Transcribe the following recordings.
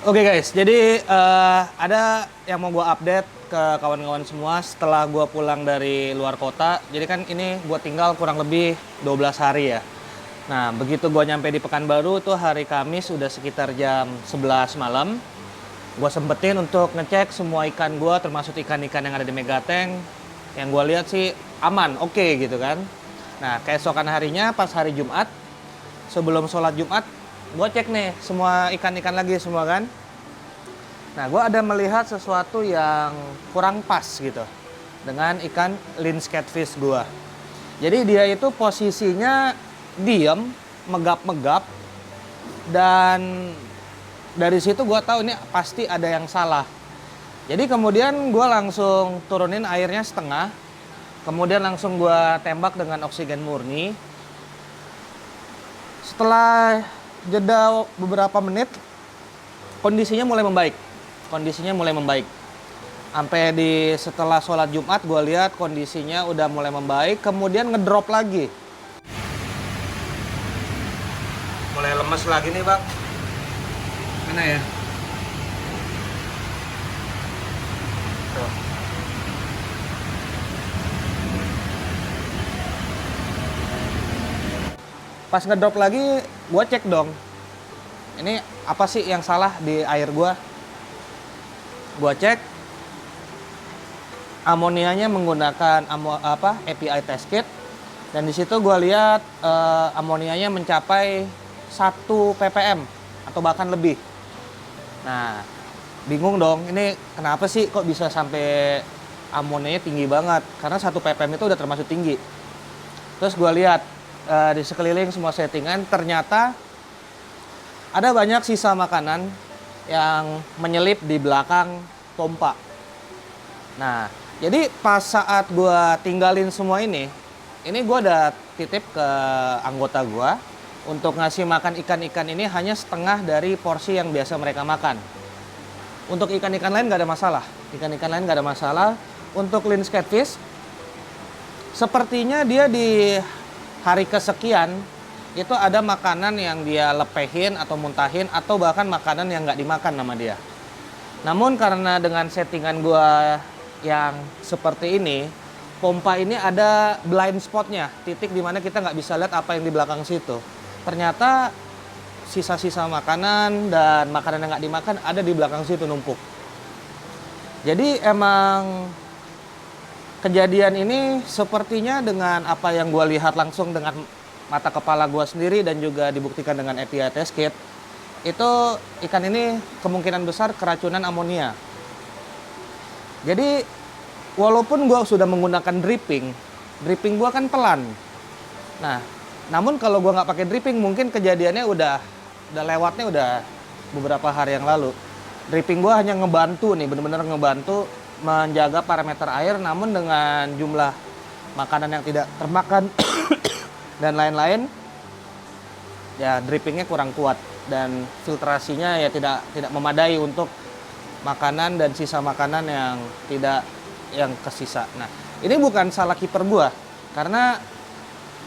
Oke guys, jadi ada yang mau gue update ke kawan-kawan semua setelah gue pulang dari luar kota. Jadi kan ini gue tinggal kurang lebih 12 hari ya. Nah, begitu gue nyampe di Pekanbaru tuh hari Kamis udah sekitar jam 11 malam. Gue sempetin untuk ngecek semua ikan gue, termasuk ikan-ikan yang ada di Megateng. Yang gue lihat sih aman, oke gitu kan. Nah, keesokan harinya pas hari Jumat, sebelum sholat Jumat, gue cek nih semua ikan-ikan lagi semua kan. Nah, gue ada melihat sesuatu yang kurang pas gitu dengan ikan lynx catfish gue. Jadi dia itu posisinya diem, megap-megap, dan dari situ gue tahu ini pasti ada yang salah. Jadi kemudian gue langsung turunin airnya setengah, kemudian langsung gue tembak dengan oksigen murni. Setelah jeda beberapa menit, kondisinya mulai membaik. Sampai di setelah sholat Jumat gue lihat kondisinya udah mulai membaik, kemudian ngedrop lagi. Mulai lemes lagi nih bang. Mana ya? Tuh. Pas ngedrop lagi, gue cek dong. Ini apa sih yang salah di air gue? Gue cek, amonianya menggunakan API test kit, dan di situ gue lihat amonianya mencapai 1 ppm atau bahkan lebih. Nah, bingung dong, ini kenapa sih kok bisa sampai amonianya tinggi banget? Karena 1 ppm itu udah termasuk tinggi. Terus gue lihat di sekeliling semua settingan, ternyata ada banyak sisa makanan yang menyelip di belakang pompa. Nah, jadi pas saat gue tinggalin semua ini gue udah titip ke anggota gue untuk ngasih makan ikan-ikan ini hanya setengah dari porsi yang biasa mereka makan. Untuk ikan-ikan lain nggak ada masalah. Untuk lynx catfish, sepertinya dia di hari kesekian itu ada makanan yang dia lepehin atau muntahin, atau bahkan makanan yang nggak dimakan sama dia. Namun karena dengan settingan gua yang seperti ini, pompa ini ada blind spotnya, titik dimana kita nggak bisa lihat apa yang di belakang situ. Ternyata sisa-sisa makanan dan makanan yang nggak dimakan ada di belakang situ numpuk. Jadi emang kejadian ini sepertinya dengan apa yang gua lihat langsung dengan mata kepala gue sendiri dan juga dibuktikan dengan API test kit, itu ikan ini kemungkinan besar keracunan amonia. Jadi walaupun gue sudah menggunakan dripping gue kan pelan. Nah, namun kalau gue nggak pakai dripping, mungkin kejadiannya udah lewatnya udah beberapa hari yang lalu. Dripping gue hanya ngebantu nih, bener-bener ngebantu menjaga parameter air, namun dengan jumlah makanan yang tidak termakan dan lain-lain, ya drippingnya kurang kuat dan filtrasinya ya tidak memadai untuk makanan dan sisa makanan yang kesisa. Nah, ini bukan salah kiper gua, karena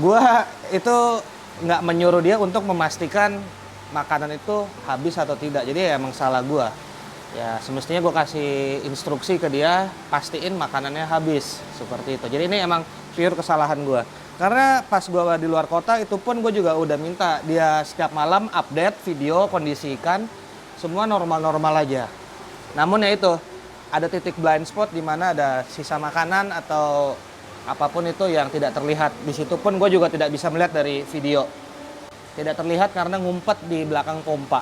gua itu nggak menyuruh dia untuk memastikan makanan itu habis atau tidak. Jadi ya emang salah gua. Ya semestinya gua kasih instruksi ke dia, pastiin makanannya habis seperti itu. Jadi ini emang pure kesalahan gua. Karena pas gue di luar kota itu pun gue juga udah minta dia setiap malam update video kondisi ikan, semua normal-normal aja. Namun ya itu, ada titik blind spot di mana ada sisa makanan atau apapun itu yang tidak terlihat. Di situ pun gue juga tidak bisa melihat dari video. Tidak terlihat karena ngumpet di belakang pompa.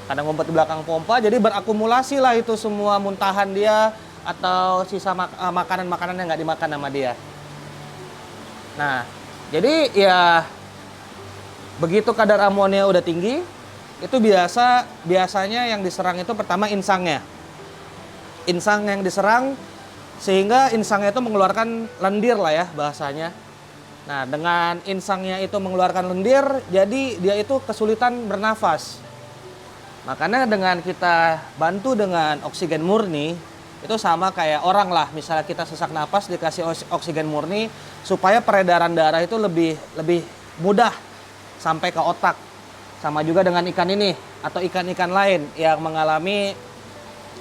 Karena ngumpet di belakang pompa, jadi berakumulasi lah itu semua muntahan dia atau sisa makanan-makanan yang nggak dimakan sama dia. Nah, jadi ya begitu kadar amonia udah tinggi, itu biasanya yang diserang itu pertama insangnya. Insang yang diserang sehingga insangnya itu mengeluarkan lendir lah ya bahasanya. Nah, dengan insangnya itu mengeluarkan lendir, jadi dia itu kesulitan bernafas. Makanya dengan kita bantu dengan oksigen murni, itu sama kayak orang lah, misalnya kita sesak napas dikasih oksigen murni supaya peredaran darah itu lebih mudah sampai ke otak. Sama juga dengan ikan ini, atau ikan-ikan lain yang mengalami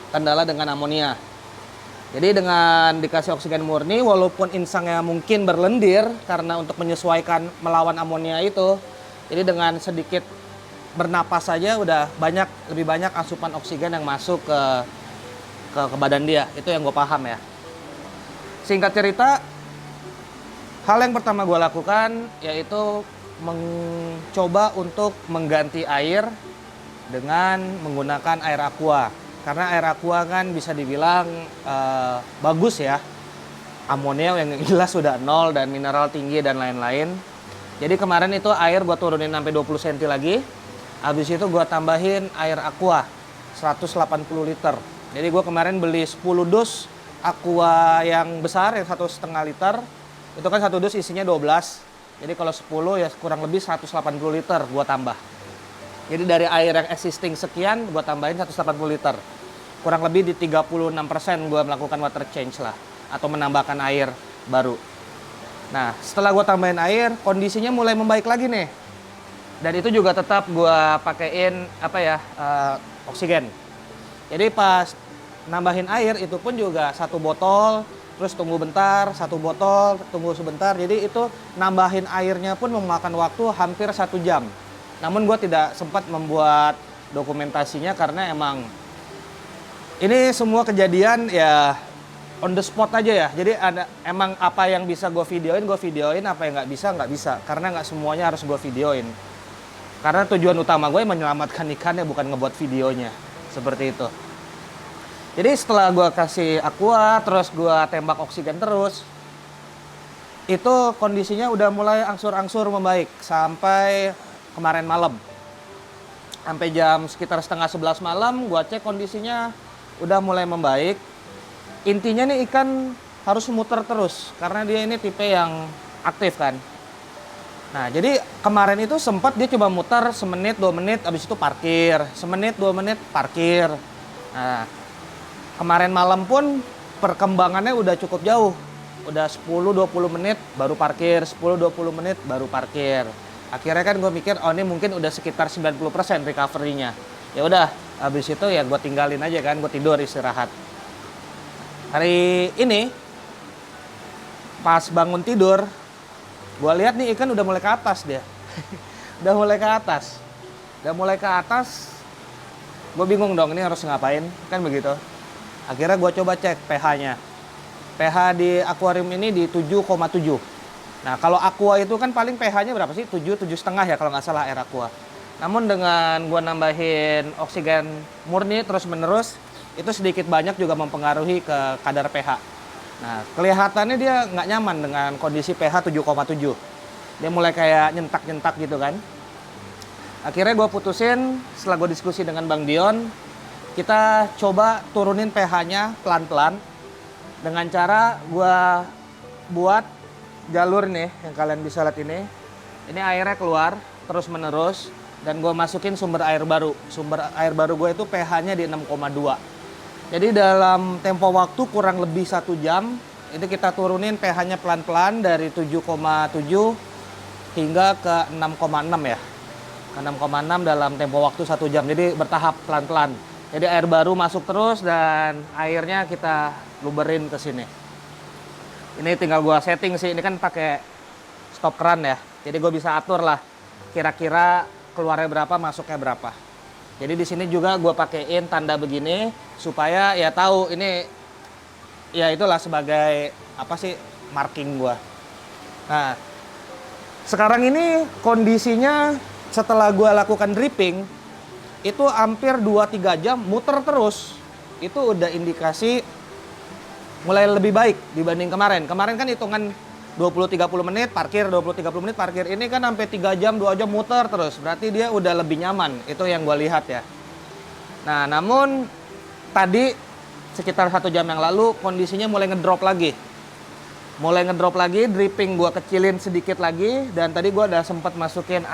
kendala dengan amonia. Jadi dengan dikasih oksigen murni, walaupun insangnya mungkin berlendir karena untuk menyesuaikan melawan amonia itu, jadi dengan sedikit bernapas saja udah lebih banyak asupan oksigen yang masuk ke badan dia. Itu yang gue paham ya. Singkat cerita, hal yang pertama gue lakukan yaitu mencoba untuk mengganti air dengan menggunakan air aqua. Karena air aqua kan bisa dibilang bagus ya. Amonia yang jelas sudah nol dan mineral tinggi dan lain-lain. Jadi kemarin itu air gue turunin sampai 20 cm lagi. Habis itu gue tambahin air aqua 180 liter. Jadi gue kemarin beli 10 dus aqua yang besar, yang 1,5 liter. Itu kan satu dus isinya 12. Jadi kalau 10 ya kurang lebih 180 liter gue tambah. Jadi dari air yang existing sekian, gue tambahin 180 liter. Kurang lebih di 36% gue melakukan water change lah. Atau menambahkan air baru. Nah, setelah gue tambahin air, kondisinya mulai membaik lagi nih. Dan itu juga tetap gue pakein oksigen. Jadi pas nambahin air, itu pun juga 1 botol, terus tunggu bentar, 1 botol, tunggu sebentar. Jadi itu nambahin airnya pun memakan waktu hampir 1 jam. Namun gue tidak sempat membuat dokumentasinya karena emang ini semua kejadian ya on the spot aja ya. Jadi emang apa yang bisa gue videoin, apa yang nggak bisa. Karena nggak semuanya harus gue videoin. Karena tujuan utama gue menyelamatkan ikannya, bukan ngebuat videonya. Seperti itu. Jadi setelah gue kasih aqua, terus gue tembak oksigen terus, itu kondisinya udah mulai angsur-angsur membaik sampai kemarin malam. Sampai jam sekitar setengah 11 malam, gue cek kondisinya udah mulai membaik. Intinya nih ikan harus muter terus, karena dia ini tipe yang aktif kan. Nah, jadi kemarin itu sempat dia coba muter semenit, 2 menit, habis itu parkir. Semenit, 2 menit, parkir. Nah, kemarin malam pun perkembangannya udah cukup jauh. Udah 10-20 menit baru parkir, 10-20 menit baru parkir. Akhirnya kan gue mikir, oh ini mungkin udah sekitar 90% recovery-nya. Ya udah, habis itu ya gue tinggalin aja kan, gue tidur istirahat. Hari ini pas bangun tidur, gue lihat nih ikan udah mulai ke atas dia. Udah mulai ke atas. Gue bingung dong, ini harus ngapain, kan begitu. Akhirnya gue coba cek pH-nya. pH di akuarium ini di 7,7. Nah, kalau aqua itu kan paling pH-nya berapa sih? 7, 7,5 ya kalau nggak salah air aqua. Namun dengan gue nambahin oksigen murni terus-menerus, itu sedikit banyak juga mempengaruhi ke kadar pH. Nah, kelihatannya dia nggak nyaman dengan kondisi pH 7,7. Dia mulai kayak nyentak-nyentak gitu kan. Akhirnya gue putusin, setelah gue diskusi dengan Bang Dion, kita coba turunin pH-nya pelan-pelan. Dengan cara gue buat jalur nih yang kalian bisa lihat ini. Ini airnya keluar terus menerus dan gue masukin sumber air baru. Sumber air baru gue itu pH-nya di 6,2. Jadi dalam tempo waktu kurang lebih 1 jam itu kita turunin pH-nya pelan-pelan dari 7,7 hingga ke 6,6 ya. Ke 6,6 dalam tempo waktu 1 jam. Jadi bertahap pelan-pelan. Jadi air baru masuk terus dan airnya kita luberin ke sini. Ini tinggal gua setting sih, ini kan pakai stop keran ya. Jadi gue bisa atur lah kira-kira keluarnya berapa, masuknya berapa. Jadi di sini juga gue pakein tanda begini supaya ya tahu ini ya itulah sebagai apa sih marking gua. Nah, sekarang ini kondisinya setelah gua lakukan dripping itu hampir 2-3 jam muter terus. Itu udah indikasi mulai lebih baik dibanding kemarin. Kemarin kan hitungan 20-30 menit parkir, 20-30 menit parkir. Ini kan sampai 3 jam, 2 jam muter terus. Berarti dia udah lebih nyaman. Itu yang gue lihat ya. Nah, namun tadi sekitar 1 jam yang lalu kondisinya mulai ngedrop lagi. Dripping gue kecilin sedikit lagi. Dan tadi gue udah sempat masukin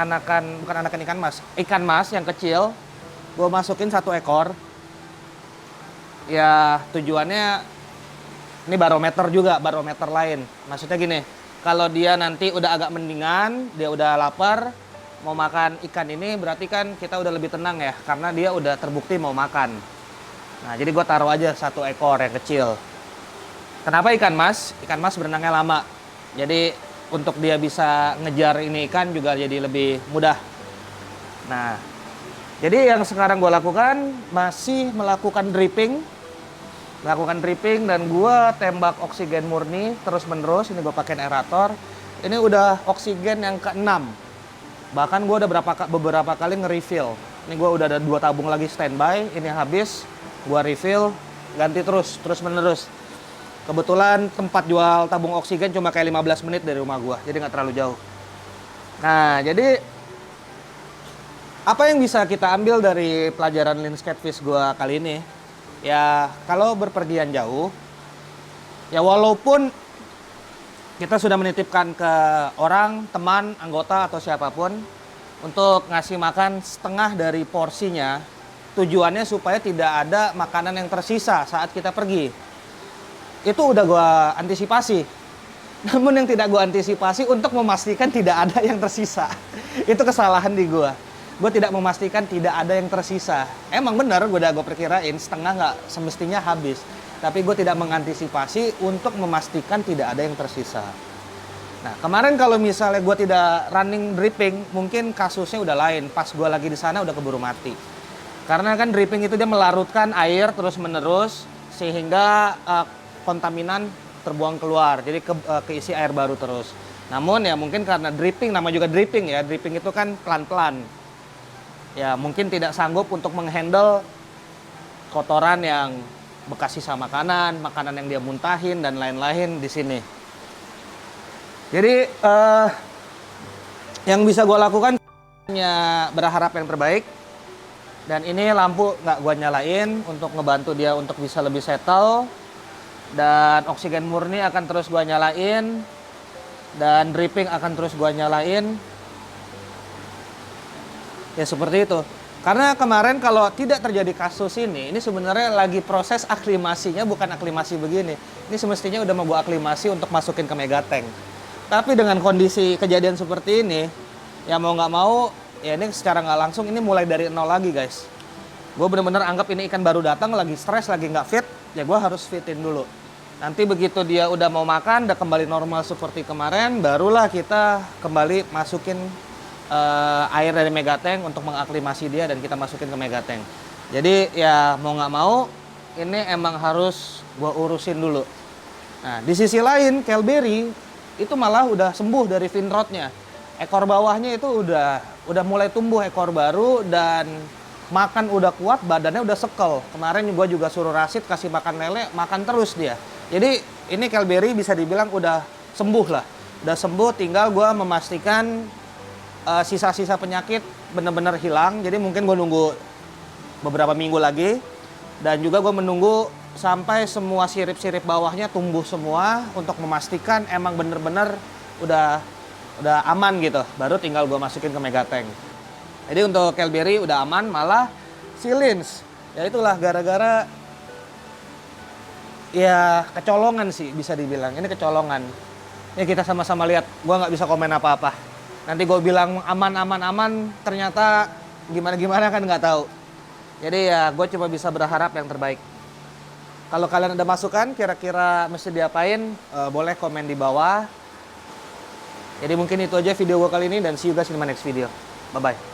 ikan mas yang kecil. Gue masukin 1 ekor. Ya tujuannya ini barometer juga, barometer lain. Maksudnya gini, kalau dia nanti udah agak mendingan, dia udah lapar, mau makan ikan ini berarti kan kita udah lebih tenang ya, karena dia udah terbukti mau makan. Nah, jadi gue taruh aja 1 ekor yang kecil. Kenapa ikan mas? Ikan mas berenangnya lama. Jadi untuk dia bisa ngejar ini ikan juga jadi lebih mudah. Nah, jadi yang sekarang gue lakukan masih melakukan dripping. Dan gue tembak oksigen murni terus-menerus. Ini gue pakai aerator. Ini udah oksigen yang ke-6. Bahkan gue udah beberapa kali nge-refill. Ini gue udah ada 2 tabung lagi standby. Ini habis, gue refill, ganti terus-menerus. Kebetulan tempat jual tabung oksigen cuma kayak 15 menit dari rumah gue. Jadi nggak terlalu jauh. Nah, jadi apa yang bisa kita ambil dari pelajaran Lynx Catfish gue kali ini? Ya, kalau berpergian jauh, ya walaupun kita sudah menitipkan ke orang, teman, anggota, atau siapapun untuk ngasih makan setengah dari porsinya, tujuannya supaya tidak ada makanan yang tersisa saat kita pergi. Itu udah gue antisipasi. Namun yang tidak gue antisipasi untuk memastikan tidak ada yang tersisa. Itu kesalahan di gue. Gue tidak memastikan tidak ada yang tersisa. Emang bener, gue perkirain setengah nggak semestinya habis. Tapi gue tidak mengantisipasi untuk memastikan tidak ada yang tersisa. Nah, kemarin kalau misalnya gue tidak running dripping, mungkin kasusnya udah lain. Pas gue lagi di sana udah keburu mati. Karena kan dripping itu dia melarutkan air terus-menerus, sehingga kontaminan terbuang keluar. Jadi keisi air baru terus. Namun ya mungkin karena dripping, nama juga dripping ya. Dripping itu kan pelan-pelan. Ya mungkin tidak sanggup untuk menghandle kotoran yang bekas sisa makanan yang dia muntahin dan lain-lain di sini. Jadi yang bisa gue lakukan hanya berharap yang terbaik. Dan ini lampu nggak gue nyalain untuk ngebantu dia untuk bisa lebih settle. Dan oksigen murni akan terus gue nyalain. Dan dripping akan terus gue nyalain. Ya seperti itu. Karena kemarin kalau tidak terjadi kasus ini sebenarnya lagi proses aklimasinya, bukan aklimasi begini. Ini semestinya udah mau gue aklimasi untuk masukin ke Megatank. Tapi dengan kondisi kejadian seperti ini, ya mau nggak mau, ya ini secara nggak langsung ini mulai dari nol lagi guys. Gue bener-bener anggap ini ikan baru datang, lagi stres, lagi nggak fit, ya gue harus fitin dulu. Nanti begitu dia udah mau makan, udah kembali normal seperti kemarin, barulah kita kembali masukin air dari Megatank untuk mengaklimasi dia dan kita masukin ke Megatank. Jadi ya mau nggak mau ini emang harus gua urusin dulu. Nah di sisi lain Kelberry itu malah udah sembuh dari fin rotnya. Ekor bawahnya itu udah mulai tumbuh ekor baru dan makan udah kuat, badannya udah sekel. Kemarin gua juga suruh Rashid kasih makan lele, makan terus dia. Jadi ini Kelberry bisa dibilang udah sembuh lah. Udah sembuh, tinggal gua memastikan sisa-sisa penyakit benar-benar hilang. Jadi mungkin gue nunggu beberapa minggu lagi. Dan juga gue menunggu sampai semua sirip-sirip bawahnya tumbuh semua untuk memastikan emang bener-bener udah aman gitu. Baru tinggal gue masukin ke Megatank. Jadi untuk Kelberry udah aman, malah si Lynx ya itulah gara-gara ya kecolongan sih bisa dibilang. Ini kecolongan. Ya kita sama-sama lihat. Gue nggak bisa komen apa-apa. Nanti gue bilang aman, ternyata gimana-gimana kan nggak tahu. Jadi ya gue cuma bisa berharap yang terbaik. Kalau kalian ada masukan, kira-kira mesti diapain, boleh komen di bawah. Jadi mungkin itu aja video gue kali ini dan see you guys in my next video. Bye-bye.